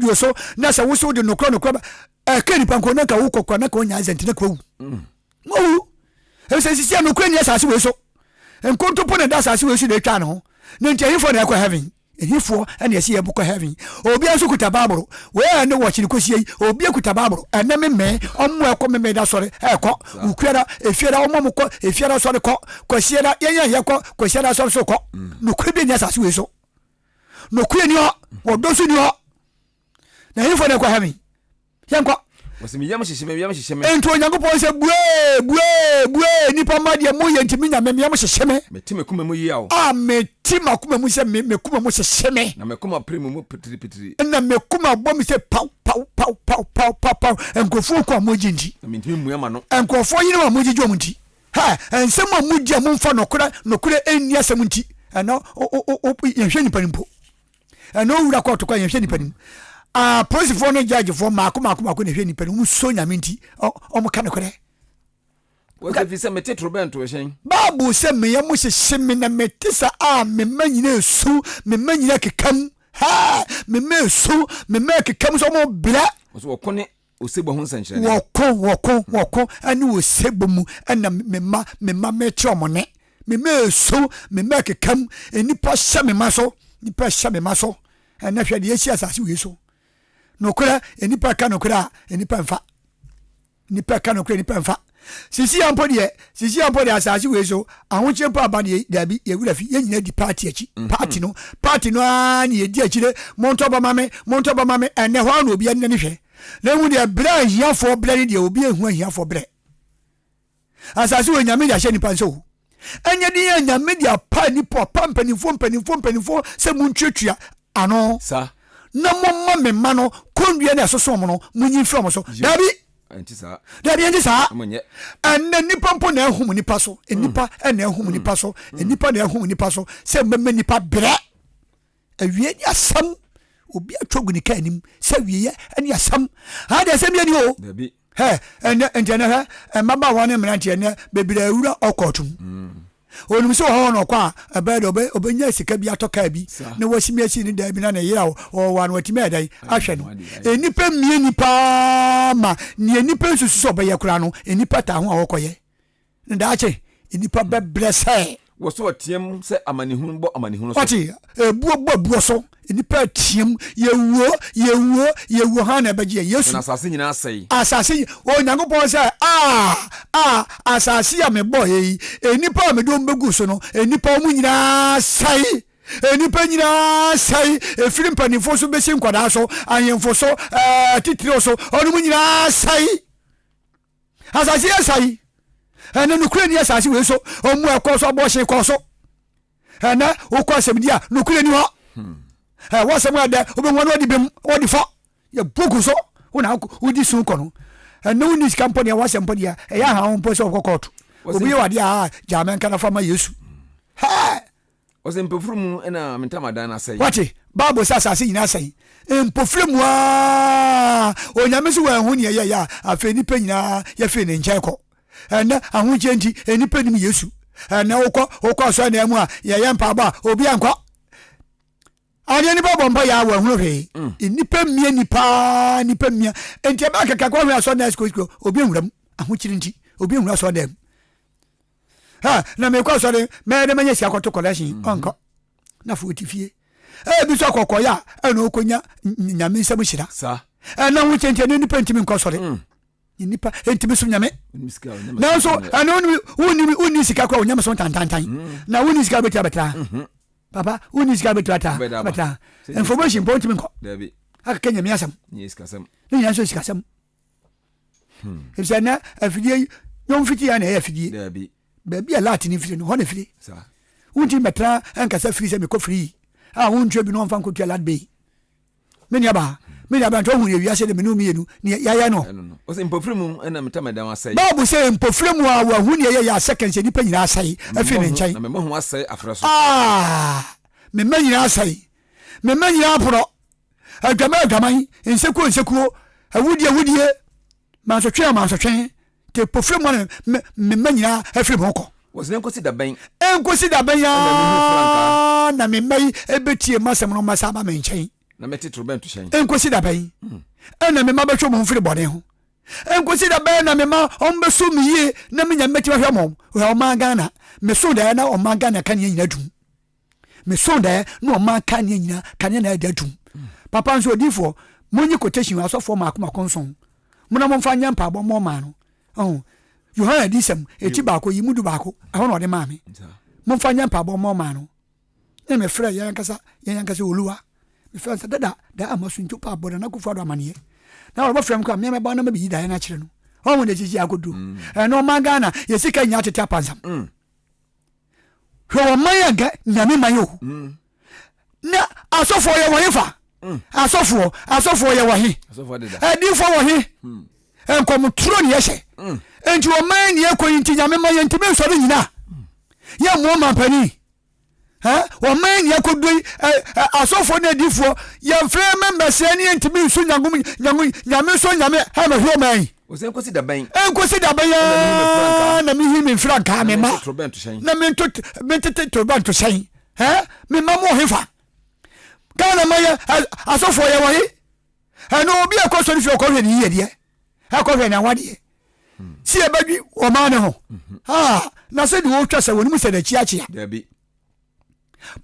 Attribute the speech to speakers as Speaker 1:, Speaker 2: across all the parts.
Speaker 1: radio so na sa wo so de nokro ke nipa nko na ka wo kokwa na ka onya azenti na kwawu mo e se sisi anokro ni asase we so enkonto po na da asase we so de twa no na ntia hifo na ekwa heaven hifo ene yesi ebukọ heaven obi aso kuta babro we ene wo chiri kosi yi obi kuta babro ene meme omo ekọ meme da sore ekọ ukwera efiera omo mukọ efiera sore kọ kwasiera yenya yekọ kwasiera sore so kọ nokro bi ni asase we so nokro ni ho wodosu ni ho na hifo na ekwa heaven yanko
Speaker 2: wasimi yam hyehyeme
Speaker 1: ento Onyankopɔn sɛ bue nipa ma de mo yɛ ntimi nya me yam hyehyeme
Speaker 2: metime kuma mu yiawo
Speaker 1: metima kuma mu sɛ me kuma mu hyehyeme
Speaker 2: na mekuma premu mu pitiri
Speaker 1: na me kuma bɔ mi sɛ pau enkrofo ko amoji nti
Speaker 2: na mentimi mu ama no
Speaker 1: enkrofo yini wa amoji jom nti ha ensɛm amoji am mfa nokora enni asɛm nti ɛno yɛhwɛ nipa nimpo ɛno wura kɔto kwa yɛhwɛ nipa nimpo police for no judge for mako ne hwe nipa no so nyame nti o mo ka ne kore
Speaker 2: wo se fi se mete trobento we hyen
Speaker 1: babu se me yam hye me na metisa me manyina esu me manyina kekam ha me mesu me kekam so mo bla
Speaker 2: wo ko ne osebo ho nsankyere
Speaker 1: woko ani osebo mu na me ma me chomo ne me mesu me kekam enipa hye me maso nipa hye me maso na hwe de yesi asase we so nokora enipa ka nokora enipa mfa sisi ampo de asase we so ahonche mpa aba de dabi yewura fi yenyina di party achi party no ani edi achire monto ba mame ene ho na obi ane ne hwe na hu de bra hiafo bra ne de obi ehu hiafo bra asase we nyame de ahye nipa nso enye de nyame de apa nipa pampanifo se muntwetwa ano
Speaker 2: sa
Speaker 1: na momma me ma no kondua na soso mo no munyi from so dabi
Speaker 2: enti sa
Speaker 1: amonye enne nipa mpo na ehum nipa so enipa na ehum nipa so enipa na ehum nipa so se memme nipa bra awie ni asam obi atwogu ni ka anim se wiye ani asam ha de asam ye ni o
Speaker 2: dabi
Speaker 1: he enne ntena he maba wone mrantie enne bebira awura okotum onum so ho no kwa abed obenya sika bi atoka bi na wasimi asi ni da bi na yira o wa no watimi adai ahwe no enipa mie nipa ma ni enipa susu so be yakura no enipa ta ho awokoye ndache enipa be blesse
Speaker 2: wo so atiem se amanihun so
Speaker 1: ati buo so enipa atiem yewuo ha na beje yesu
Speaker 2: na asase nyina asai
Speaker 1: asase Onyankopɔn se asase ya me boy yi enipa me do mbegu so no enipa mu nyina sai enipa nyina sai efiri mpanifo so besi nkwada so ayemfo so titiro so onu mu nyina sai asase ya sai ene nukure ni asase we so omu ekoso abohye koso ene ukosem dia nukure ni ho wasem ade obenwa no dibem odi fo ye bogu so una udi sun kono ene uni company wasem podia ya ha on poso kokoto obi wade jamen kana fama yesu
Speaker 2: wasem pofrum ena mentamadan na sai
Speaker 1: wati bible asase nyina sai empofrum onyame so wa hu ne ya afeni pe nyina ya fe ne nchai ko ene ahunche nti enipa nim yesu ene okọ so na mu a ye yempa ba obi anko ade ni babo mpa ya wa hunu hwe enipa mie nipa mie enti ba kaka kwa hwe so na sko obi enwuram ahunchiri nti obi enwura so dem na me kwa so de me de manya sia kwato collection onko na fu tifie bi so kokọ ya ene okonya nyame nsam hira
Speaker 2: sa
Speaker 1: na hunche nti enipa ntimi nko so de nipa entimi so nyame na so ana uni sika kwa nyame so tantantan na uni sika betra papa uni sika betra information point mi ko
Speaker 2: dabi
Speaker 1: aka kenya mi asam
Speaker 2: ni sika sam
Speaker 1: ni yan so sika sam ebisana afidie nyom fiti ya na ya afidie
Speaker 2: dabi
Speaker 1: baby ala tini fiti no hona fiti
Speaker 2: sa
Speaker 1: unti betra anka sa fiti se me ko free unti bi no mfa ko tua lad bay meni aba nto hu ye wiase de menu mienu ni ya no
Speaker 2: o se mpofremu ena metamadan asai
Speaker 1: babu se mpofremu wa hu ne ya second se nipa nyina asai afi ne nchai
Speaker 2: na me ho asai afreso
Speaker 1: me manyina asai me manyina apro adwaman nsekuo awudie mansotwe te pofremu me manyina afi me hoko
Speaker 2: wo se enkosi
Speaker 1: da ban ya na me mai ebetie masem no masaba me nchai
Speaker 2: na meti trobento shen
Speaker 1: enkosi da ben na me ma betwe mo mfiri bone ho enkosi da ben na me ma ombeso miye na me nya meti hwe mo o ma Ghana me so da na o ma Ghana kan nyina dum me so da na o ma kan nyina kan na da dum papa nso odifo monyi quotation asofo ma akoma konson muna mo mfa nya mpa bo mo ma no Yohana disem eti ba ko yimudu ba ko aho na ode ma me mo mfa nya mpa bo mo ma no na me frɛ yankasa oluwa me frɛ sa dada da amasu ntu pa boda na kufa do amane na wo frɛ m ka me ba na me bi da na kyerɛ no o mo de chichi akodu no ma Ghana ye sika nya tete apansam hwe wo man ga nyame man yo na asofo ye wo yefa asofo ye wo he adifo wo he enkom tro ne ye hye enti wo man ne ekoyi nti nyame man ye ntime nsore nyina ya mo man pani wo man ye kodoi asofo na adifo ye mfre membese ne ntime nsu nyame so nyame ha ma hwe man
Speaker 2: o se enkosi da ben
Speaker 1: na mi himi franka me ma na me tete trobento shen me ma mo hefa Ghana ma ye asofo ye wo he no obi akoso ni fi okohwe ni yedie akohwe na wade si e badwi o ma ne ho na se di wo twa se woni mu se da chiachia
Speaker 2: dabi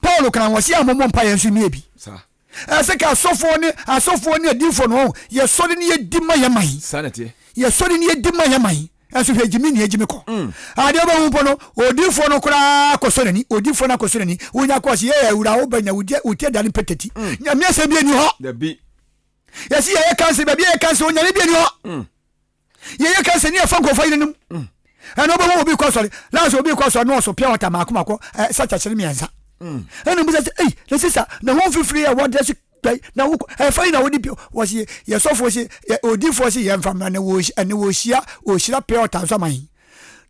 Speaker 1: Paul kan wo si amommo mpa ye nsu mi ebi
Speaker 2: sa
Speaker 1: se ka asofo ni adifo no ye sori ni ye di ma ye man
Speaker 2: sanete
Speaker 1: ye sori ni ye di ma ye man enso hwe jimi ni ejimi ko ade ba hu pono odifo no kura kosori ni odifo na kosori ni wonya ko si ye ewura wo banya wotie dali peteti nyame ase bi eni ho
Speaker 2: dabi
Speaker 1: ye si ye kanse ba bi ye kanse wonya ni bi eni ho ye kanse ni afa ko fa yinum eno ba wo bi ko sori la so bi ko so no so pia wata makoma sa chachiri mienza eno bi say le sisa na won fifiri ya what does na wo fa na wo di was ye sofo si odifo si ye mfam na wo hia o hira pia wata so man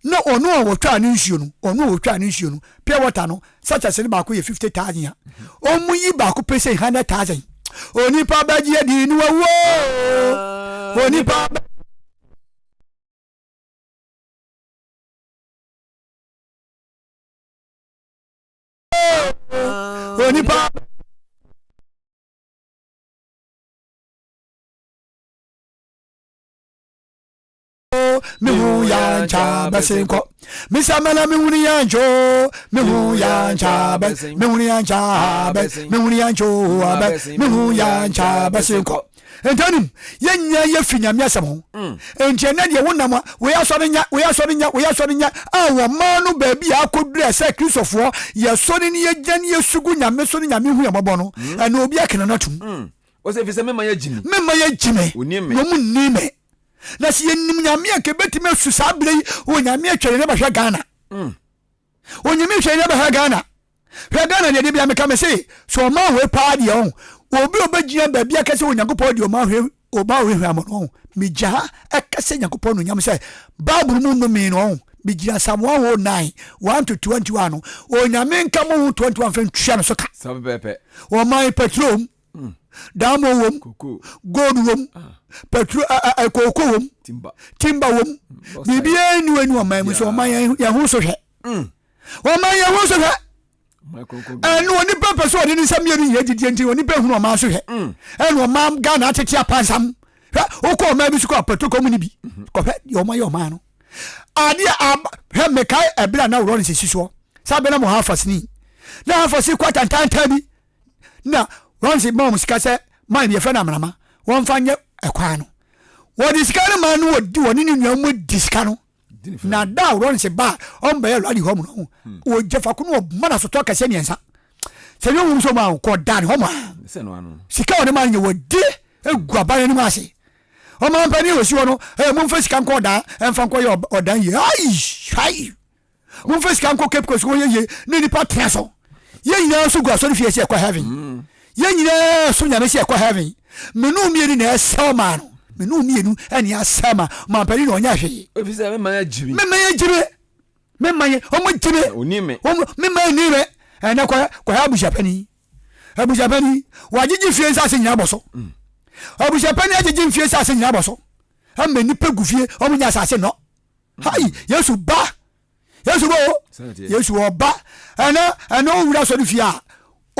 Speaker 1: na ono wo twa ne nsuo no pia wata no sa chachiri ba ko ye 50,000 ya o mu yi ba ko pese 100,000 oni pa ba ji di ni wo oni pa onipa mihu yancha basenko misamala mihuni yancho mihu yancha mihuni yancha mihuni yancho mihu yancha basenko entanim yenya yefinyame asamo enchene de wonama we asori nya awo manu ba bia akodure se kristofo ye sori ni yegyan yesugu nyame sori nyame hu yamabo no na obi akena natum
Speaker 2: o se fise mema ye jimi
Speaker 1: no mu nime na si yenim nyame akebetime susa bere o nyame atwere ne ba hwa Ghana o nyame atwere ne ba hwa Ghana de bia meka me se so ma we pa de on obi obagia ba bia kase onyankopɔ de o ma hwe amono mija akase nyankopɔ no nyam se bible mu no me no bigia Psalm 109 1 to 21 o nyame nka mo 21 fa ntwa no so ka
Speaker 2: sabepe
Speaker 1: o mai petrol damo wom gold wom petrol koko wom timba wom bibia ni wani o mai mu so o mai ya hu so hwe o mai ya hu so hwe enu oni papa so oni nsam yenu ye didi enti oni pe hunu o ma so hwe enu o ma Ghana atete apansam o ko ma bi su ko petrol ko mu ni bi ko hwe yo ma no ade he mekai ebra na woro nsi so sabe na mo hafasni na hafasi kwata ntanta bi na ronsi mom sika se man ye fena manama won fanye ekwan no wo diska no man no di woni ni nyamu diska no na da ronsi ba on be yalo adi ho mu wo jefa kuno o mana so to ka se miensa se yo wum so ma ko dan ho ma
Speaker 2: se no anu
Speaker 1: sika woni man ye wo di eguaba ni ma se o man pani o si wono mo fa sika nko da emfa nko ye odan ye ai mo fa sika nko kepko so ye ni pa treso ye nyina so gwa so fi ese kwa heaven ye nyina so nyame se kwa heaven menu mienu na esama no menu mienu ani asama man pani no nya hwe
Speaker 2: ofisa me man ajimi
Speaker 1: me man o mo jime
Speaker 2: onime
Speaker 1: o me man ni re na kwa abu japani wajiji fie nsa se nyina boso abu japani ajiji fie nsa se nyina boso amma ni pegu fie o mo nya sa se no hai yesu ba yesu oba ana o wura so fie a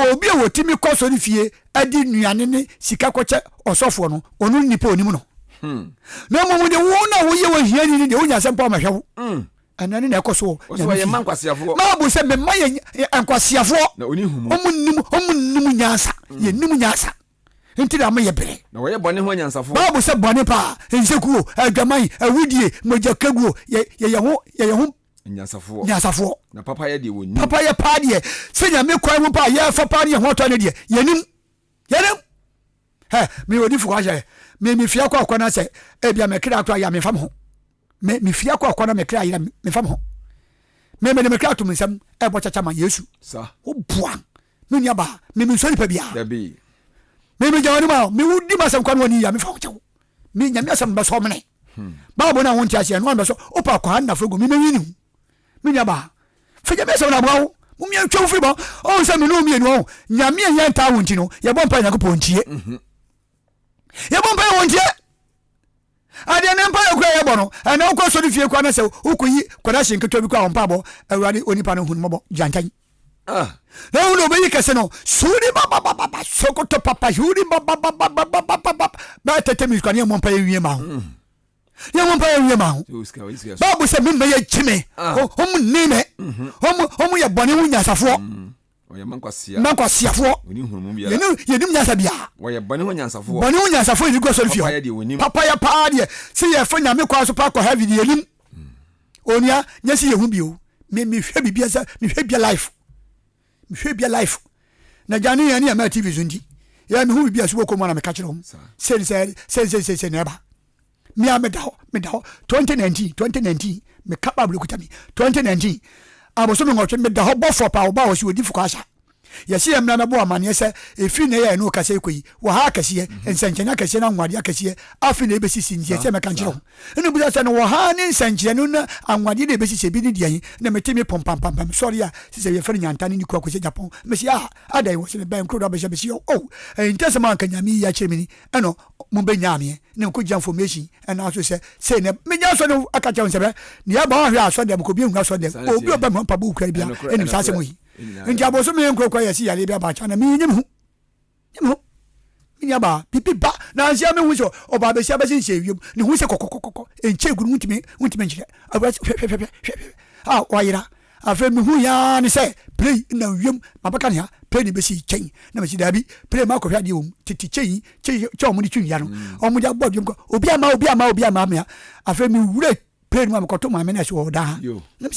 Speaker 1: obi a wotimi koso ni fie adi nuane ne sika kwache osofo no onu nipa onimu no na mo de wona wo ye wo hiani ni de wonya sempa ma hwewo anani na ekoso
Speaker 2: wo ye mankwasiafo
Speaker 1: ma bu se me ma ye ankwasiafo
Speaker 2: na oni humu
Speaker 1: omunnimu nyansa ye nimu nyansa ntira ma ye bere
Speaker 2: na wo ye bone ho nyansafo
Speaker 1: ma bu se bone pa ensekuo adwaman awudie mogakaguo ye ho nyansafo
Speaker 2: na papa ye de woni
Speaker 1: papa ye pa de se nya me kwai mu pa ye fa pa de ho to ne de yenim me odi fu kwa je me fia kwa akwana se e bia me kira atwa ya me fam ho me fia kwa akwana me kira ya me fam ho me kira to nsam e bo chacha ma Yesu
Speaker 2: sa
Speaker 1: o bua me nya ba me so ni pa bia
Speaker 2: da bi
Speaker 1: me jawani ma me wudi ma sam kwanwa ni ya me fa ho chawo me nya me asam ba so mene ba bo na won ti ase no ba so o pa kwa na frogo me wini me nya ba fe je me sam na bwa mo mi atwa fri ba o se me no mi enu o nya me yan ta won ti no ye bo mpa nya ko pontie ye bomba ye wontie ade ne mpa ye kwa ye bono ana ko so di fie kwa na se ukuyi kwada shin ketwa bi kwa ompa bo awurade onipa no hunu mobo jantan na uno be yikase no suri baba sokoto papa yuri baba ba tete mi kwa ne mompa ye wie ma ho ye mompa ye wie ma ho babu se mi me ye chime o mu nime o mu ye bone wunya safo
Speaker 2: oye mankwasiafo oni hunumu bia
Speaker 1: yenim nyasa bia
Speaker 2: oye bone ho nyansafo
Speaker 1: ni go so fio papa ya pa de se ye fa nyame kwa so pa ko heavy de yenim onia nyasi ye hu bio me hwe bibia sa me hwe bia life na jani ya ni ama TV zundi ya me hu bibia so ko mo na me ka kire hom se neba me ameda ho 2019 me ka ba blu kutami 2019 aboso me ngotwe me da ho bofo pa oba wo si odi fuka sha yesi emna na bo amane se efi na ye no kase koyi wo ha kase ensanchenya kase na nwade kase afi na ebesisi nje se me kan kire ho enu buza se no wo ha ni ensanchenya no na anwade na ebesisi bi ni dian na metemi pom pam sorry ya se ye fere nyanta ni kwa kwese Japan me si adai wo se me ban kro do be se o intese man kanyami ya chemini eno mo be nyame ne ko information ena aso se ne me nya so no akacha on se be ne ya ba hwe aso dem ko bi hu aso dem obi oba mo pa bu kwa bia eni sa se mo yi nti aboso me nkro kwa yesi yale bia ba cha na me nyim hu minya ba pipi ba na nsia me hu so oba be sia be sin wiem ne hu se kokokokoko enche guru ntimi nchire abasi wayira afa me hu ya ne se play na wiem mabaka ne ha play ne be si chen na me si dabi play ma ko hwa de om titi chen che omo ni twia no omo ja gbodum ko obi ama me afa me wure play no makoto ma me na so da na me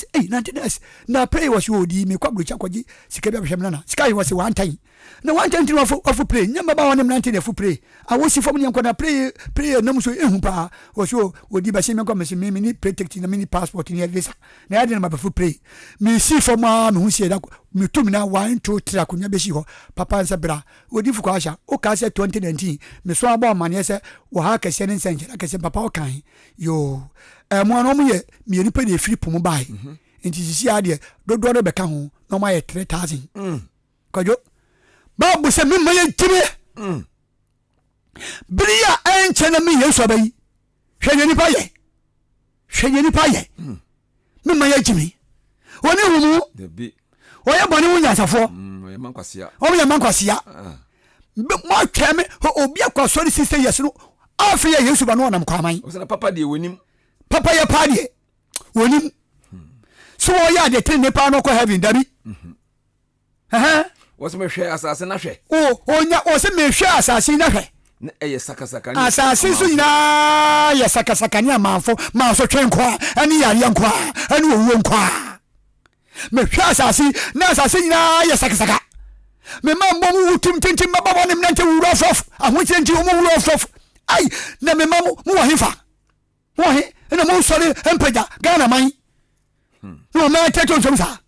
Speaker 1: say na play was you di me kwabro cha kwaji sika bia hwem na sika yi was one time na one time of play nyamba ba wonem nante na fu play awosi fom ne nkoda play na muso ehu pa was you odi ba se me kwa me se me ni protect na me passport ni visa na ya de na ba fu play me si fom ma me hu sie da me tumi na 1 2 3 akonya be si ho papa nsa bra odi fu kwa sha o ka se 2019 me so aba mane se wo ha ka se ne nsenje ka se papa o kan yo mo no mo ye me ripa de free pom bai nti sisi ade dodo do be ka ho no ma ye 3000 kwajo babu se me maye time bria enche na me yeso bai hweye ni pa ye me maye time oni humu
Speaker 2: de bi
Speaker 1: oye boni wunya safo
Speaker 2: oye
Speaker 1: mankwasiya mo tweme obi akwaso ni sise yeso no afi ya yesu ba no nam kwaman
Speaker 2: o se na papa de wonim
Speaker 1: papa ya pa de wonim so ya de tene pa no ko heaven dabi
Speaker 2: wo se me hwe asase na hwe
Speaker 1: onya o se me hwe asase na hwe
Speaker 2: na eye sakasaka ni
Speaker 1: asase so ina ya sakasaka ni amanfo ma so twen kwa ani yare nkwa ani owuo nkwa me hwe asase na asase ina ya sakasaka me ma mbom wutim tintim baba wonem nante wuro fof ahoche nti wo wuro fof ai na me ma mu wo hefa wo he na mo sori empaja Ghana man no ma teto somsa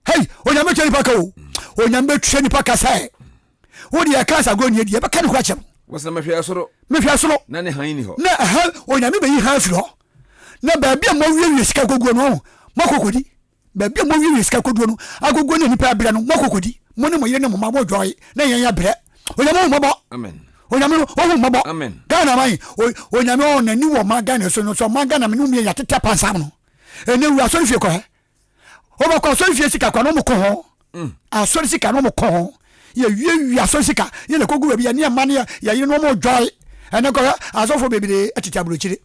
Speaker 1: hey onyame cheni paka o onyame cheni paka sai wo dia kansa go nie dia baka ne kwa chem
Speaker 2: wo se me hwe asoro na ne han ni ho
Speaker 1: na onyame be yi han firi ho na ba bia mo wie sika gogo no mo kokodi ba bia mo wie sika gogo no agogo ne nipa abira no mo kokodi mo ne mo yere ne mo ma mo joy na yen ya bre onyame mo bo
Speaker 2: amen
Speaker 1: onyame o mo bo
Speaker 2: amen
Speaker 1: Ghana man onyame o na ni wo ma Ghana so no so ma Ghana me no mi ya tete pansam no ene wu asori fie ko he o ba ko asori fie sika kwa no mo ko ho asori sika no mo ko ho ye wie aso sika ye na kogu bia ne ma ne ya yire no mo joy ene ko asofo bebire etiti abrochire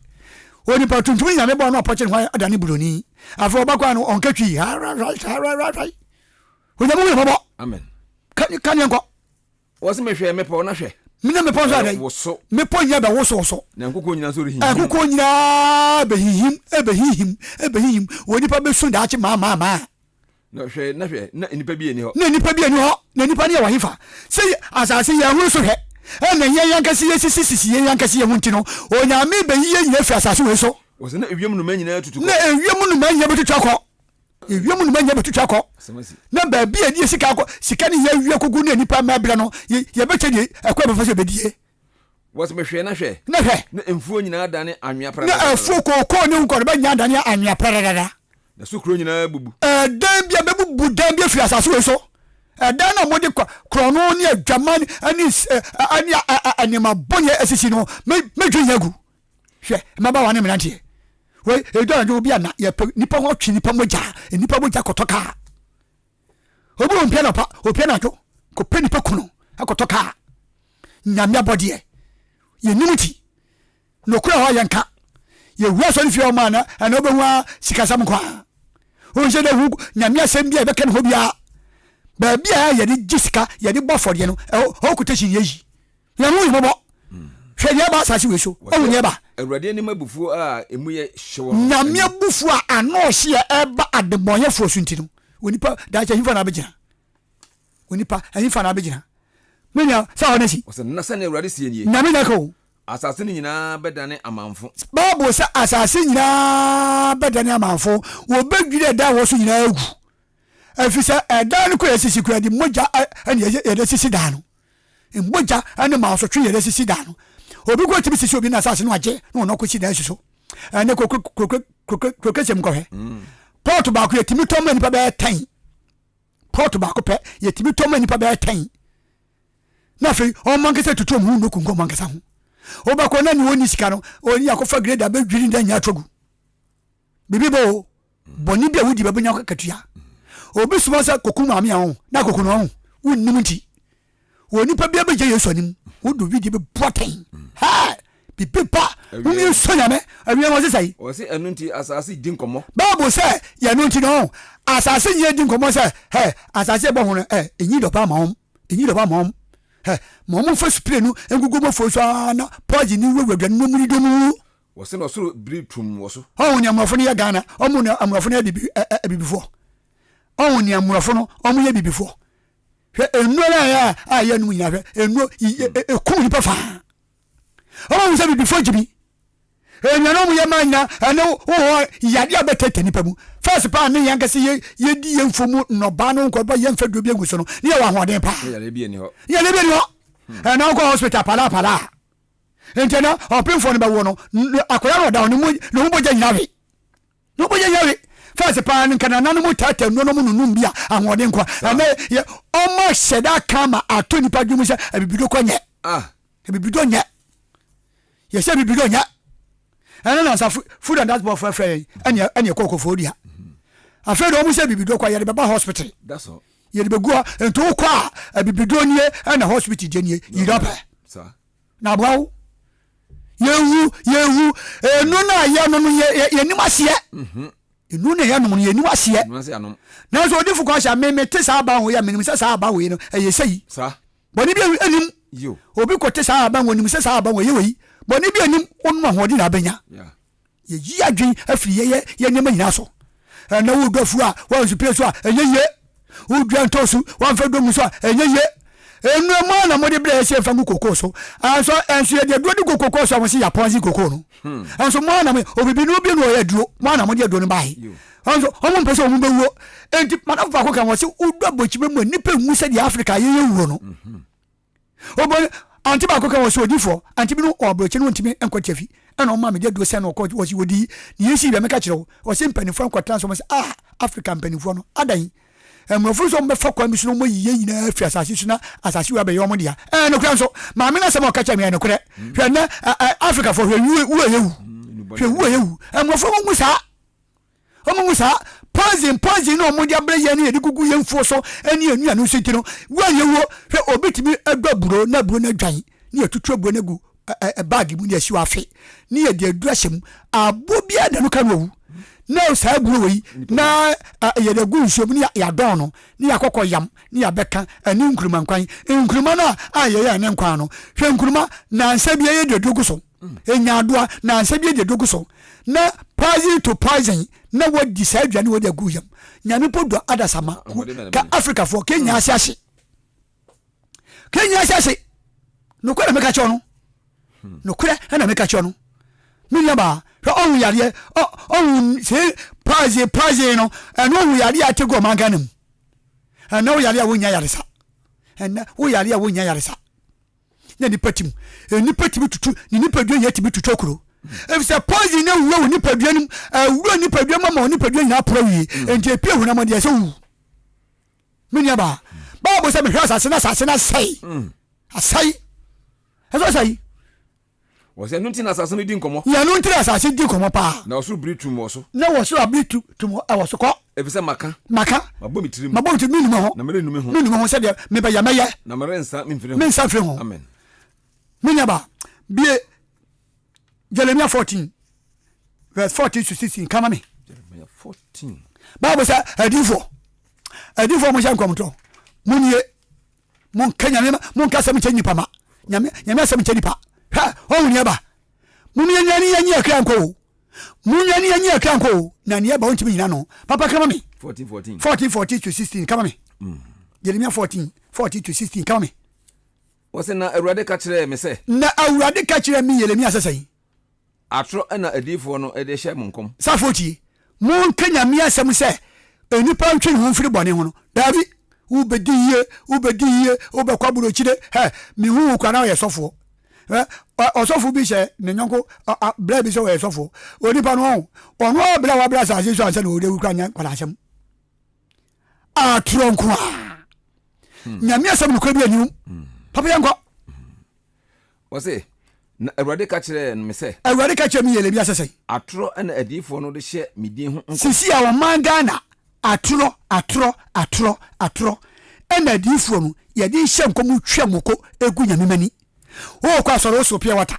Speaker 1: oni pa tuntum nya me bo no apoche hwan adane buroni afo obakwa no onkatwi right onya mo bobo
Speaker 2: amen
Speaker 1: kan yanko
Speaker 2: wose me hwe me po na hwe
Speaker 1: mina me po so adai me po nya ba woso
Speaker 2: na nkoko nyina so rehin
Speaker 1: akoko nyina behihim woni pa besu da achi ma
Speaker 2: na hwe na nipa bi eni ho
Speaker 1: na nipa ne ya wahifa sei asase ya hu so hwe na ye yankasi ye sisi ye yankasi ye hunti no onyame behiye nyina fi asase we so
Speaker 2: wose na ewiem no manyina tutuko
Speaker 1: na ewiem no manya betutwako ewiem no manya betutwako na ba bia die sika ne ye wie kogu na nipa ma bra no ye betedi akwa be fase bedie
Speaker 2: wose me hwe na emfuo nyina dane anwea pra
Speaker 1: na afuo ko ne nko ba nya dane anwea pra dada
Speaker 2: na sukro nyina bubu
Speaker 1: dan bia bebu dan bia fi asase we so dan na modi krono ne adwaman ani ma bonye asisi no me dwenyagu hwe maba wane menante we edo anjo bia na ye nipa ho twi nipa moja kotoka obu ompia na pa opia na jo ko pe nipa kuno akotoka nyamya bodie ye nimuti no kura ho yanka ye wu aso ni fi o mana ana obehu sikasam kwa o je de hu nyamya sem bia be kan ho bia ba bia ye di jisika ye di bofode no o kutashin yeji ya no yibobo hwe ye ba sashi we so o nye ba
Speaker 2: awurade ni mabufu a emu ye hyewo
Speaker 1: nyamya bufu a ano hye e ba adebonye fo sunti no wonipa da cha hifa na begina wonipa hifa na begina menya sa honesi
Speaker 2: wose na sa na awurade sie nie
Speaker 1: nyame na ko
Speaker 2: asase ni nyina bedane amanfo
Speaker 1: babo sa asase nyina bedane amanfo wo bedwire da wo so nyina agu afisa edan ko yesisi ko di moja ani ye sisi dan no moja ani ma so twe ye sisi dan no obi ko tibi sisi obi na asase no age no ko si dan suso ene ko sem ko he port ba ko yetimi to mani pa be 10 port ba ko pe yetimi to mani pa be 10 na fe o mankese tutu mu no kunko mankesa ho oba ko na ni woni sika no oni akofa grade ba dwiri nda nya togu bibibo boni bia wudi ba benya katua obi sumansa koku maami ahun na koku no ahun wonnim nti woni pa bia beje yesu anim wodu widi be boten ha bibipa woni sonyame awia mo sai
Speaker 2: o se enu nti asase din komo
Speaker 1: bible say ya no nti no asase nye din komo say he asase bo hu enyi do pa ma he mo fa spray nu engugu mo fo so na poji ni wewedwa no muri do mu
Speaker 2: wo se no so britum wo so
Speaker 1: ha woni amafo ne ya Ghana omo ne amafo ne bibifo woni amafo no omo ye bibifo hwe enu na ya nu nyina hwe enu eku ni pa fa omo se bibifo jibi enyano mu ye manya ene wo yade abetete ni pa mu first pa ne yankase ye di ye mfomu no ba no nko ba ye mfa do bi aguso no ne ye wa hoden pa
Speaker 2: ya le bi ni ho
Speaker 1: ena ko hospital pala entena opinfo ne ba wo no akoya ro da no mu boja nyawe no boja nyawe first pa ne kana nanu mu tata no mu nunu bia ahoden kwa ene ye o ma sheda kama atoni pa dwumu se abibido ko nye abibido nye ye se abibido nye ene na sa food and transport for free ene ko fo dia afedo mu se abibido kwa ye baba hospital
Speaker 2: that's all
Speaker 1: ye de begua ento kwa abibido nie ene hospital je nie yirapa
Speaker 2: sa
Speaker 1: na bawo yewu enu na ya no ye nim ase enu na ya no ye nim ase na so odifu kwa sha me te sa ba ho ya menim se sa ba ho no eye sei
Speaker 2: sa
Speaker 1: boni bi enim
Speaker 2: yo
Speaker 1: obi ko te sa ba ho nim se sa ba ho ye wi boni bi enim onu ho di na benya ye yi adwen afiri ye nyama nyina so na wo dofu a wo su peso a enye ye wo dwan tosu wo fa do mu so a enye ye enu ma na mo de bre se fa mu kokoko so anso enso ye de do kokoko so mo se ya ponzi kokoko no anso mo na me obibi no bi no ye duro mo na mo de do no bai anso o mo pese o mo bewo enti mana fa ko kan wo se udo bochibe mo nipa mu se di Africa ye wuro no obo anti ba ko kan wo se odifo anti bi no obroche no ntimi enkotiafi ena o ma me de do se no ko wo si wodi ni yesi be me ka kire wo se mpanifo enkotan so mo se African mpanifo no adan emrofo so mbe fa kwa mi so mo yiye nyina afi asase so na asase wa be yo mo dia no kran so ma me na se mo ka cha me no kure hwe na Africa for hwe wu yewu hwe wu yewu emrofo mo musa poison no mo dia bre ye ne edikugu ye mfo so ene enua no senti no wa ye wo hwe obetimi agba buro na buro na dwan ne atutu buro na gu bag mu ne asiwa afi ne ye de adu ahyem abo bia da no kan wo na sa buro wi na ye de gu nsuo mu ne ya don no ne yakokọ yam ne ya beka ani nkuruma nkwan nkuruma no ye ne nkwan no hwe nkuruma na nsa bia ye de dogu so enya adoa na nsa bia de dogu so na poison to poison na what decide and what they go yam nyame podo adasama ka Africa for Kenya asiase no kwere meka cho no no kwere na meka cho no minya ba on yare on se poison no and on yare atego manganum and no yare wonya yare sa and wo yare wonya yare sa na ni patim tutu ni padua yati tutu okro if say poison na wo ni padua nim wo ni padua mama ni padua nyina pro wi enti epie hu na mo de se wu minya ba bo se me hwasa se na sai asai eso sai
Speaker 2: wo se nunti na asase no di nkomo
Speaker 1: ya nunti na asase di nkomo pa
Speaker 2: na osu britu mo so
Speaker 1: na wo so abritu tumo wo so ko
Speaker 2: if say maka mabo mitrim
Speaker 1: minimo ho
Speaker 2: na mere nume ho
Speaker 1: minimo ho se de me ba ya meye
Speaker 2: na mere nsa me mfire ho
Speaker 1: me nsa fire ho
Speaker 2: amen
Speaker 1: minya ba bie Jeremiah 14 verse 14 to 16 come me
Speaker 2: Jeremiah 14
Speaker 1: Bible say adifo mo shan komto munye mon kanya me mon kasa me chanyi pama nyame asem chanyi pa ha onye ba munye nyani yanyi akranko munye yanyi akranko na ne ba ontimi nyina no papa come me 14 to 16 come me Jeremiah 14 to 16 come me
Speaker 2: wose na awurade ka kire me se
Speaker 1: na awurade ka kire me Yeremia sesai
Speaker 2: atro na adifo no ede hye monkom
Speaker 1: safoti mon kanya me asem se enipa ntwe ho mfiri bone ho no dabi ubediye obekwaburo chide he mi hu kwa na ye sofo osofo bi se ne nyonko bra bi so ye sofo onipa no ono bra wa bra sa se so anse no de wukra nya kwala asem atro nko nyame asem no kwa bi anium papa yanko
Speaker 2: wose na awurade ka kire me se
Speaker 1: awurade ka kire me yele bi asese
Speaker 2: atro na adifo no de hye medin ho nko
Speaker 1: sisi a wamangana atro ena adifo no ye de hye nkomu twamoko egu nyame mani o kwa soro so pia wata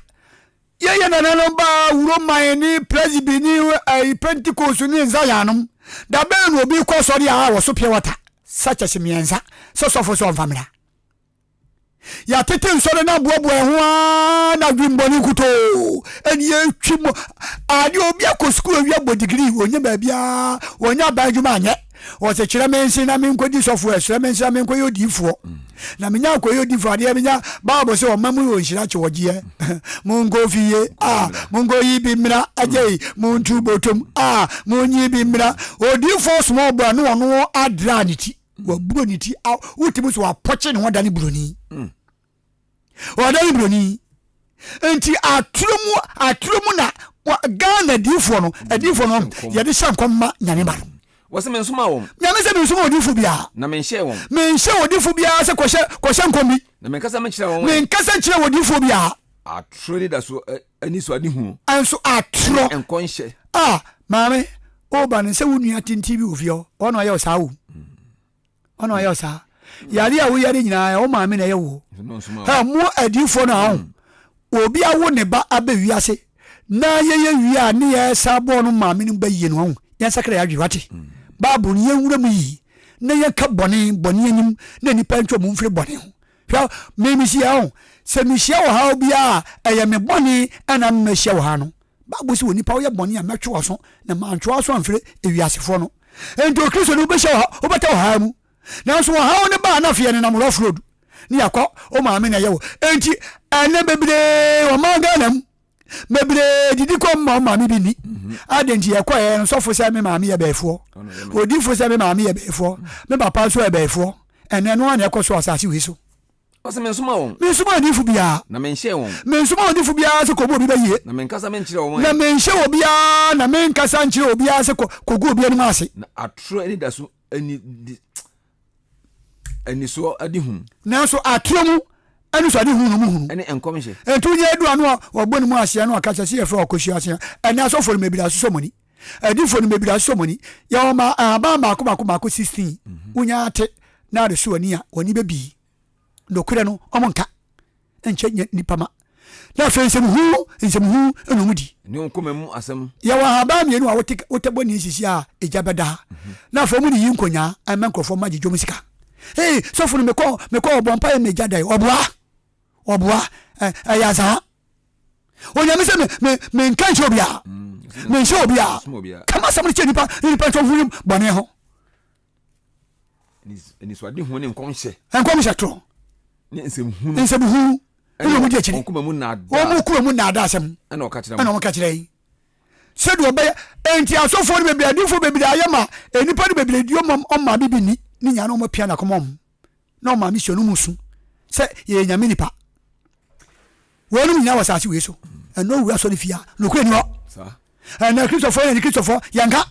Speaker 1: ye na nanom ba wuro man ni president ni Pentecost ni nzayanum da be no obi kwa soro ya wo so pia wata sacha simienza so so famila ya tete nsore na bobo ho na dwimboni kuto eni etwimo ade obi akosukuru wi abo degree onye ba bia onya ba adwuma anye o se kire mensi na menkodi software kire mensi na menko yodifo na menya ko yodifo ade menya babo se o mamu yo nhira che wogie mungo fiye mungo yibi mira ajei muntu botom munyi bi mira odifo small bra no ono adranity wa buroniti utimi so apoche ne hodani buroni hodani buroni enti atrumu na Ghana difo no ye de shankomma nyane ba
Speaker 2: wose mensoma won
Speaker 1: nyame se mensoma odifo bia
Speaker 2: na menhye won
Speaker 1: odifo bia se kwahye nkomi
Speaker 2: na menkasa menkyira won
Speaker 1: menkasa kyira odifo bia
Speaker 2: atro da so ani so ade hu
Speaker 1: anso atro
Speaker 2: enkonhye
Speaker 1: maame oba ne se wonua tinti bi ofio ono aye osawo ono aye osa yari a wo yari nyina o maame na ye wo ha mo adifo na ho obi awo ne ba abawiase na ye wi a ne ye sabo no maame no baye no ho ya sakra ya dwiwate babu ne nwura mu yi na ye ka bone anyim na nipa ntwo mu mfiri bone ho hwa me misia ho se misia wo ha obi a eye me bone ana mmehia wo ha no babu si woni pa wo ye bone a metwe wo so na ma ntwo so amfiri ewiasefo no ento Kristo no behia wo beta wo ha mu na so wo ha ne ba na fie ne na mo rough road ni yakọ o maame na ye wo enti ene bebre o manganam mebre didi ko ma maame bi ni adenti yakọ ye no sofo se me maame ye befo odifo se me maame ye befo me papa so ye befo ene no an yakọ so asase wi so
Speaker 2: wose mensoma won
Speaker 1: mensoma odifu bia
Speaker 2: na menhye won
Speaker 1: mensoma odifu bia se ko bo bi baye
Speaker 2: na menkasa menkyira won
Speaker 1: na menhye obia na menkasa nkyire obia se ko go obia ni ase
Speaker 2: na atro ani da so ani so ade hu
Speaker 1: na so atro mu ani so ade hu no mu hu
Speaker 2: ani enkomhye
Speaker 1: entu nye edu anu oboni mu ase anu aka chese ye fra okoshi ase eni asofo me bi da so moni adifo no bebira so moni ya ma aba mako 16 unya ate na de so ani a oni bebi nokure no omonka enche nipa ma na fe nsem hu eno mudi
Speaker 2: ni onkoma mu asem
Speaker 1: ya wa aba mienu a wote boni sisi a ejabeda na fe mu ni yinkonya amankrofo ma gidwo musika so funu meko obompa ya meja dai oboa ya za onyame se me nkan chobia me chobia kama samri che nipa to hu bone ho
Speaker 2: ni swadi hu ni nkonhye
Speaker 1: tro
Speaker 2: ni nsem hu
Speaker 1: eno mu di akiri
Speaker 2: onkoma mu na
Speaker 1: da asem
Speaker 2: ana okaka
Speaker 1: kire se do be enti asofo ni bebia difo bebia ayama enipa ni bebia dio ma bibi ni nya no mo pia na komom na o ma mi sonu musu se ye nya nipa wonu nya wasasi we so eno wi aso ni fia no ko ni ho
Speaker 2: sa
Speaker 1: na Christopher yanka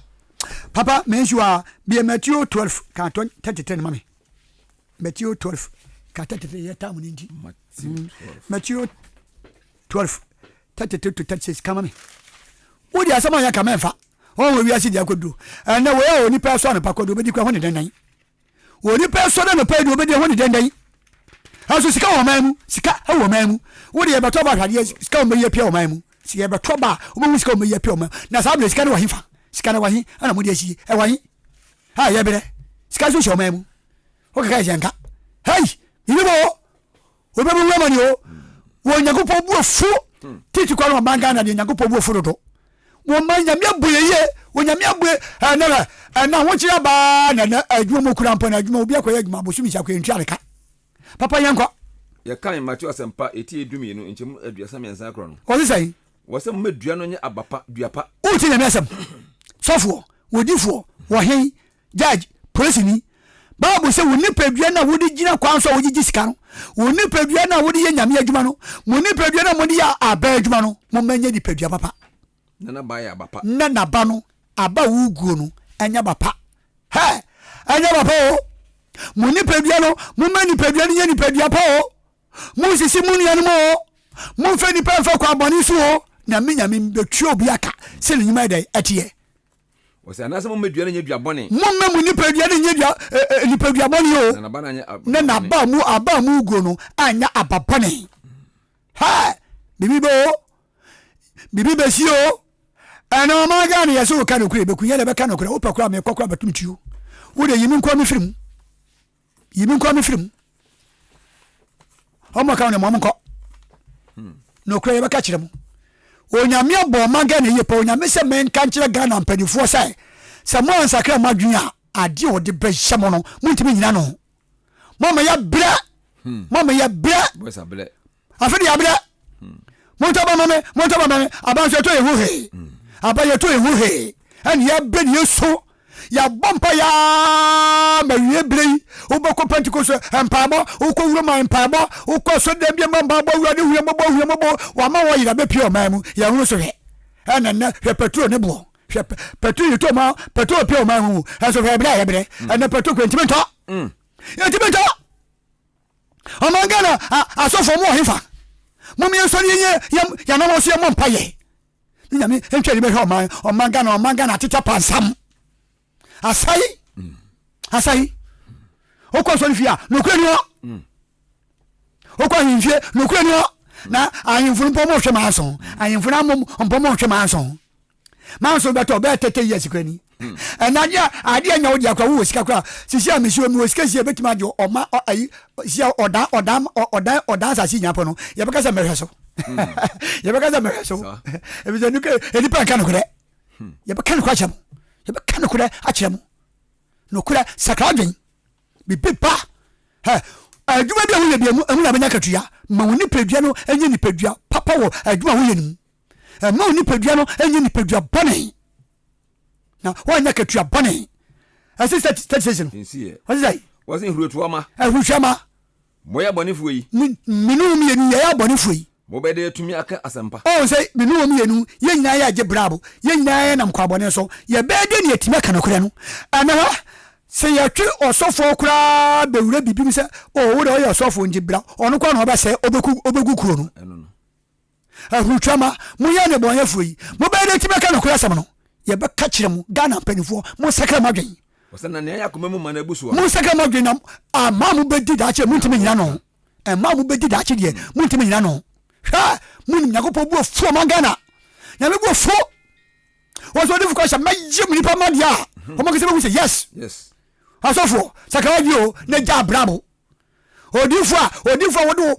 Speaker 1: papa menshua be Matthew 12 kan 33 mami Matthew 12 kan 33 ya tamu ndi Matthew 12 33 to 36 kama me wodi asama ya kama mfa o wi asi dia kodu na we oni pa so na pa kodu obedi kwa honi dan oni pa so na pa kodu obedi honi dan aso sika wo mamu sika wo mamu wodi e beto ba hade sika wo meye pia wo mamu sika e beto ba wo mu sika wo meye pia wo mamu na sa ble sika na wahifa sika na wahi ana mudi asi e wahi ha ye bere sika so wo mamu o ka janka hey ibo wo be mu mani o wo nyagopo bu ofu titi kwa no manga na de nyagopo bu ofu dodo wo manya me aboyeye wo nyame aboye na ho kira ba na adwuma mo kura mpa na adwuma obi akoya adwuma bosumi sha kwa ntwaleka papa yanko
Speaker 2: ya kan Matthew asempa eti edumi no nchemu aduasa mensa akro no
Speaker 1: o sai
Speaker 2: wo se medua no nye abapa duapa
Speaker 1: o ti nyame asem sofo wodifo wo hen judge police ni babu se wo nipa dua na wodi gina kwan so wodi gisika no wo nipa dua na wodi ye nyame adwuma no mo nipa dua na modi ya aba adwuma no mo manya nipa dua papa
Speaker 2: nana ba ya abapa
Speaker 1: nana ba no aba wuguo no anya bapa he anya bapa o mo nipa dua no mo ma nipa dua ni nipa dua pa o mo sisi mo nua no mo fe nipa fa kwa boni so o na me nyame betwe obi aka se ni nyuma dai atie
Speaker 2: wo se anase mo medua na dua bone
Speaker 1: mo ma mo nipa dua ni dua nipa dua bone o
Speaker 2: nana ba na nya
Speaker 1: nana aba mu ugo no anya ababone ha bibi be si o ana ma ga ni yeso ka no kure be kunya le be ka no kure o pakura me kokura batumtuo wo de yimi nkwa me firim o ma ka no mo nko no kure be ka kire mo onyame abo ma ga ni yepa onyame se men kan kire ga na mpanifo sai se mo ansakra madwua ade o de be hyamo no muntimi nyina no mo ma ya bra
Speaker 2: bo sa ble
Speaker 1: afedi ya bra montaba mame abanso to ehu he abaye to ehu he ani ya be ni so ya bompa ya mawie brei ubako pentecost empabo uko wuro empabo uko so de bia mbabo wuro de huye wa ma wo yira be pio mamu ya hunu so he ana na petrol ne bo petrol to ma petrol pio mamu aso he bra ya bre ana petrol kwentimento yentimento amangana aso fo mo hefa mumi ensori ya na mo so mo mpaye nyame entwe be ho omangana teta pansam asai okwa so fia no kwani ho okwa hinfie no kwani ho na ahimfunu po mo hwe manso ahimfunu amom po mo hwe manso beto be tete yes kwani enanya ade anya wodi akwa wo sika kwa sisi amesi wo mi wo sika sie betima jo oma ayi sia odan sasi nyapo no ye beka se mehwe so e bi zanu ke eni pa kan kure ye beka kwa chamo ye beka kure achiramo no kure sakradwen bi pepa ha adwuma bi wo ye bi emu na benya katua ma woni pedua no enye ni pedua papa wo adwuma wo ye nim ma woni pedua no enye ni pedua bone na wanya katua bone assistant station
Speaker 2: insie
Speaker 1: what is that
Speaker 2: was in hurutuama moya bonifu yi
Speaker 1: minu mi enu ya bonifu yi
Speaker 2: mo be de tumi aka asempa
Speaker 1: o say minu mi enu ye nyina ya je brabo ye nyina ya nam kwa bone so ye be de ne etime kana kura no ana se ya twi osofo kura be wura bibi mi se o wo de o osofo nji bra onu kwa no ba se obegu kuro no hurutuama mo ya ne bonyefu yi mo be de etime kana kura sam no ye be ka kire mu Ghana panifo mo sakra madwen
Speaker 2: osana ne ya koma mu mana busu
Speaker 1: mo sakra madwen na amamu be di da che mu ntimi nyina no amamu be di da che de mu ntimi nyina no hwa mu ni Nyankopɔn bu ofo ma Ghana ya me bu ofo woso de fuko sha maje mu nipa madia o ma kese be say yes asofo sakra madwen o na ja brabo odifo wodo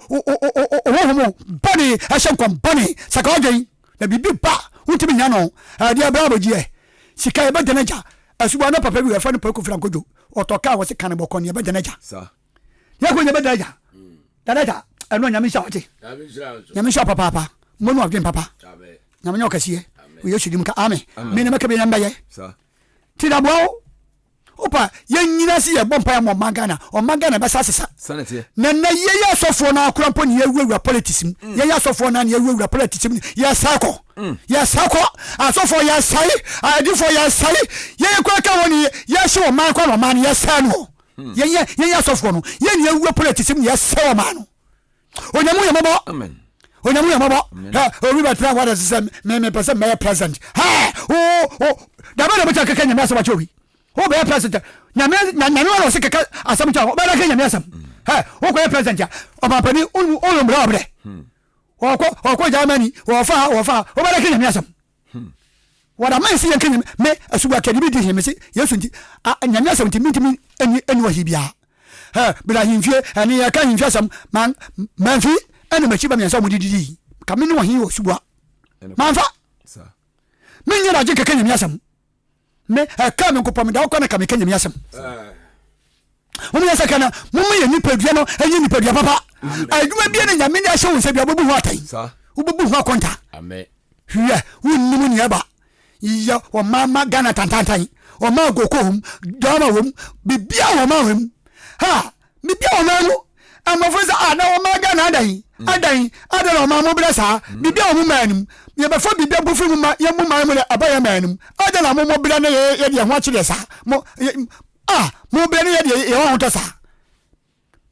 Speaker 1: ohomo body ashem kom body sakra madwen na bibi ba untimi nyano dia brabo gie sika e be denaja asuba na papa bi we fa no pako fira gojo otoka wo se kan boko ne be denaja sa ya ko ne be denaja denaja eno nyame sha wote nyame sha papa monu adwen papa nyame nyo kasiye we yesu dim ka amen me ne maka be nyamba ye sa ti da bo opa ye nyina si ye bompa ya mo magana o magana be sasesa
Speaker 2: sanete
Speaker 1: na ye ya sofo na akrampo ne ye wuwa politics ye ya sofo na ne ye wuwa politics ye sako ya sako asofo ya sai adifo ya sai ye kwa ka woni ye hye o man kwa no man ye sai no ye ya sofo no ye ne ye wuwa politics ye sai o man no onyamu ye mabo
Speaker 2: amen
Speaker 1: onyamu ye mabo ha o riba tra what is me person me present ha o da ba da mutaka kanya ma so ba chowi o be president nyame wala se kaka asam cha o be la kenya asam o ko president ya o ba pani o mbra obre o ko Germany o fa o be la kenya asam wada man si kenya me asuba kedi di him se yesu nti nyame asam nti mintimi eni wa hibia bla himfie ani ya kan himfie asam manfi eni machi ba mi asam dididi kamini wa hi o suba manfa min nyira je kaka nyame asam me ka me kopam da ko na ka me kanya miasem mo yasa kana mo me ni padua no enyi ni padua papa aduma bia na nyame ni ahye wo se bia bobu ho atai wo bobu ho akonta
Speaker 2: amen
Speaker 1: hia wonni mu ni aba ya o mama Ghana tantantan o ma gokom dama wom bibia wo ma wom ha bibia wo ma no amafoza na o ma Ghana adan o ma mo bresa bibia wo ma anim ye be fo bibia bofu mu ma ye mu ma mu abaya manum adana mo mo bira na ye de ho akire sa mo mo bira na ye de ye ho to sa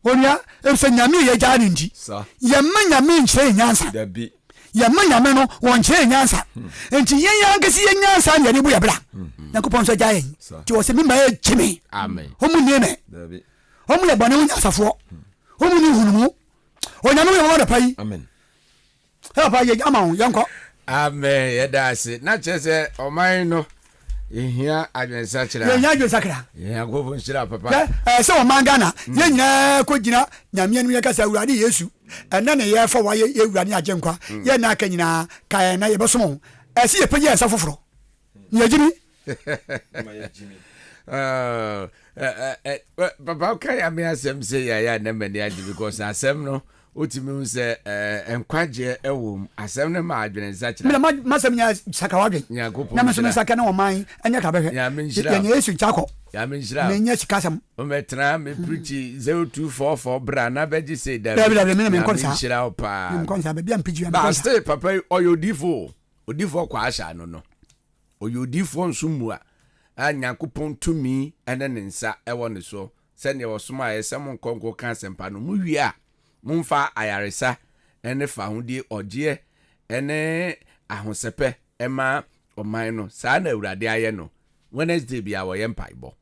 Speaker 1: onia e se nyame ye ja ni nji ye ma nyame nche nyansa
Speaker 2: dabi
Speaker 1: ye ma nyame no won nche nyansa enti ye yankesi ye nyansa ne bu ya bra Yakopon so ja yen ti wo se mi ma ye chimi
Speaker 2: amen
Speaker 1: o mu ni me
Speaker 2: dabi
Speaker 1: o mu le bone wo nyasafo o mu ni hunumu o nyame wo da pai
Speaker 2: amen
Speaker 1: ha pa ye ama won yanko
Speaker 3: amen yedase na chese oman no ehia adwensa kira
Speaker 1: ye nya adwensa kira
Speaker 3: ye agofo nshira papa
Speaker 1: se o man Ghana ye nyina ko gina nyame anu ye kasa urade Yesu ena ne ye fa wa ye urade agenkwa ye na aka nyina kae na ye besomo se ye peye esa foforo ye gimi
Speaker 3: papa kai ame asem se ya na mani adi because asem no otimi se enkwaje ewom asem ne ma adwensa kira
Speaker 1: me ma sem nya saka wadwen na me so saka na o man enya ka behwe ye Yesu chako
Speaker 3: ya me njira
Speaker 1: me nya sikasam
Speaker 3: o metra me preach 0244 bra na beji say da
Speaker 1: me konsa
Speaker 3: njira opa
Speaker 1: me konsa be bia mpiju
Speaker 3: ba stay papa oyodifo kwa asha no oyodifo nsumua Nyankopɔn tumi ene ne nsa ewo ne so se ne wosoma yesem nkonko kan sempa no mu wi a mumfa ayaresa ene fa hodie ogye ene ahosepe ema oman no sa na awurade aye no Wednesday bia wo yempaibo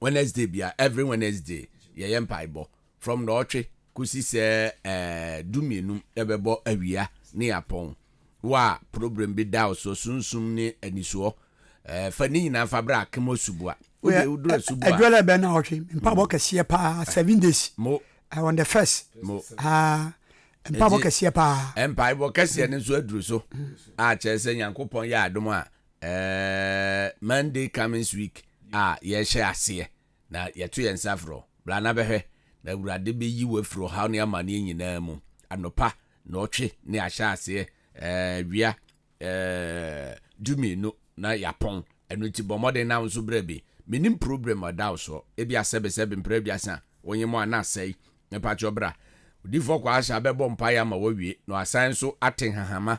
Speaker 3: Wednesday bia every Wednesday ye yempaibo from no otwe kusi se dumienu ebebo awia ne yapon wa problem bi da so sunsum ne aniso fani nyina fabra kemo subua udura subua
Speaker 1: adwala be na otwe mpa bo kase pa 7 days
Speaker 3: mo
Speaker 1: on the first
Speaker 3: mo
Speaker 1: mpa bo kase pa
Speaker 3: mpa bo kase ne so aduru so a chese Nyankopon ya adom a Monday coming week ye hye ase na ye to yensa fro bla na behwe na awurade be yi we fro ha ne amane nyina mu anopa na otwe ne ahye ase wia dumi no na yapon enu ti bomode na nso brabe minim problem odaw so e bia sebe mpre bia san wonyemo ana sei ne pacho bra odifo kwa asha bebo mpa ya ma wawie no asan so aten hahama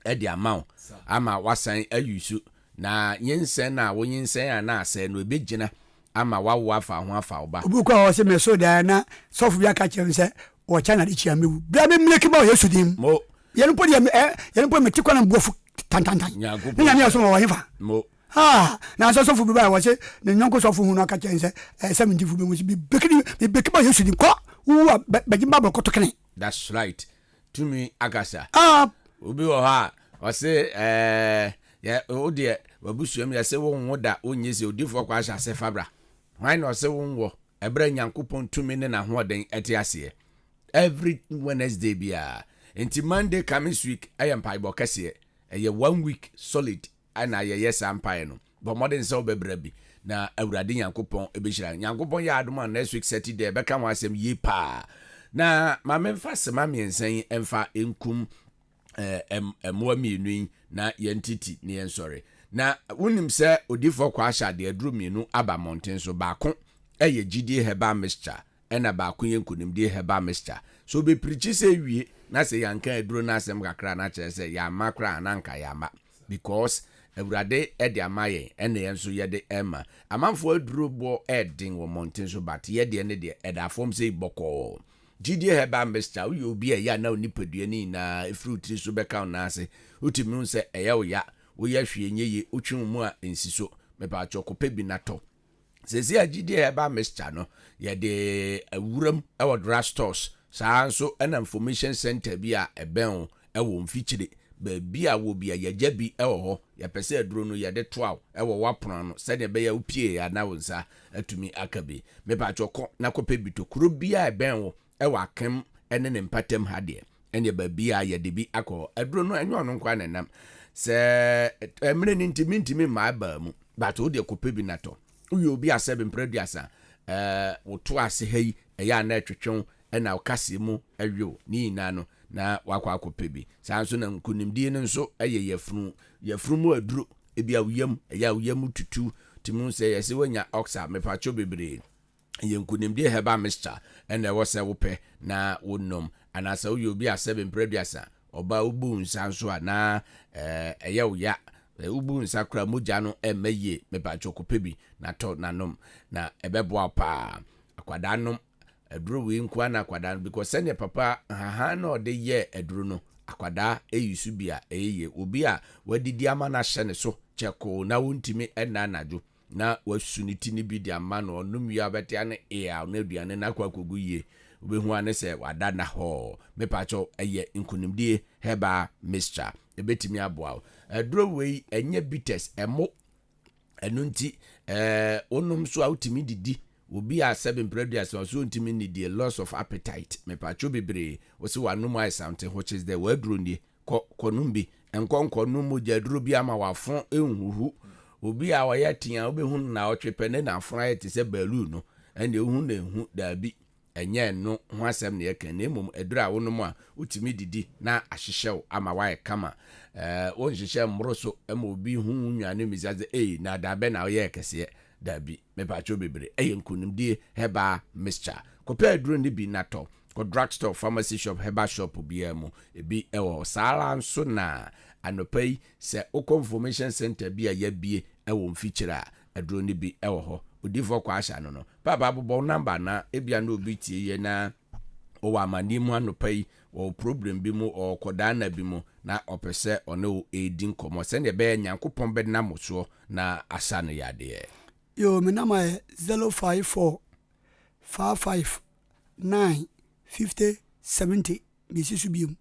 Speaker 3: e di amount ama wasan ayusu na yensen na wonyensen ana ase no ebegina ama wawo afa ho afa oba
Speaker 1: obuko o se meso da na sofu bia ka chem se o chana di chiamewu bia me mleki ba Yesu dim
Speaker 3: mo
Speaker 1: yenu podi yenu po metikwa na mbofu tantantan ne nyame so wo hefa
Speaker 3: mo
Speaker 1: na so fu bi ba wo se ne nyonko so fu hu no ka chen se 70 fu bi mu bi bekini ba Yesu di ko wo ba jimba ba ko tokene.
Speaker 3: That's right. To me agasa obi wo ha o se ya o de wabusuam ya se wo nwoda onye se odifo kwa asha se fabra why no se wo nwo ebra Nyankopon tumi ne na hoden ete ase every Wednesday bia enti Monday coming week ayempa ibo kase 1 week solid ana ye sampai no but modern so bebra bi na awurade Nyankopon ebehira Nyankopon ya adoma next week Saturday beka mo asem ye pa na ma memfa sema miensan emfa enkum emwa mienu na yentiti ne yensore na wonim se odifo kwa asha de aduru mienu aba mountain so baako eye gidie heba mixture ena baako yenkunimdie heba mixture so be preach se wie na se yanka aduru na asem kakra na kire se ya makra ananka ya ma because awurade ede amaye ene yenso yede ema amanfo aduru bo edin wo mountain so but yede ne de eda form se boko gidie heba mixture wo obi ya na onipadua ni na fruit so beka na ase utimi se eya wo ya wo ya hwe nyeye otwum mu a ensiso mepa chokope bi nato sesi agidie heba mixture no ye de awuram ewo drug stores saa nso ana information center bi a eben ewo mfikyire ba bi a wo bi a yaja bi ewo ho ya pese aduro no ye de toaw ewo wapron no se de be ya upie ya na wonsa atumi akabi mepa choko na kope bi to kuro bi a eben wo ewo akem ene ne mpatem ha de ene ba bi a ye de bi akọ aduro no enyo no nkwa nanam se emre ni ntimi ma ba mu but wo de kope bi nato uyo bi asebe mprediasa wo to ase hei eya na twetwon ena okase mu awo ni ina no na wakwa kope bi sanso na nkunimdie no nso eye yefunu mu aduro ebi awuyam eya awuyam tutu timu se yesi wanya oxa mepacho bebre ye nkunimdie heba mixture ena wo se wo pe na wonom anasa uyo bi asebe mprediasa oba ubu nsanso na eya uya ubu nsakra moja no emeye mepacho kope bi na to nanom na ebeboa pa akwada nom aduro we nkwa na akwada because send papa haha na ode ye aduro no akwada eyusu bia eyeye obi a wadidi ama na hye ne so cheko na wontimi ena anadwo na wasuniti ni bi di ama no onum ya bete ane na aduane na kwakogu ye obehu ane se wada na ho mepacho eye nkunimdie heba mixture ebetimi aboa aduro we enye bitters emo enunti onum so outimi didi obi a 7 previous so ntimi need a loss of appetite mepacho bebre osi wanum ai something which is the waduro ni konumbi enkonko numu jaduro bi ama wafon enhuhu obi a wayatia obehu na otwepene na afra yete se balloon no ene ehu na ehu dabi enye no ho asem na yeka na emom edura wonum a utimi didi na ahyehyew ama wae kama wonhyehye mroso ema obi hu nwane mizaze na dabe na ye kese dabi mepacho bebre nkunimdie heba mixture kope aduro ni bi nato ko drugstore pharmacy shop heba shop biamu ebi ewo sala nso na anopai se oko information center bi a yabie ewo mfikyira aduro ni bi ewo ho odifo kwa asha no baba bobo number na ebia na obi tie ye na o wa mani mu anopai o problem bi mu o kodana bi mu na opese ono edin komo se ne be Nyankopon be na moso na asa no yade
Speaker 1: yo me nama 054 55 9 50 70 misisu bium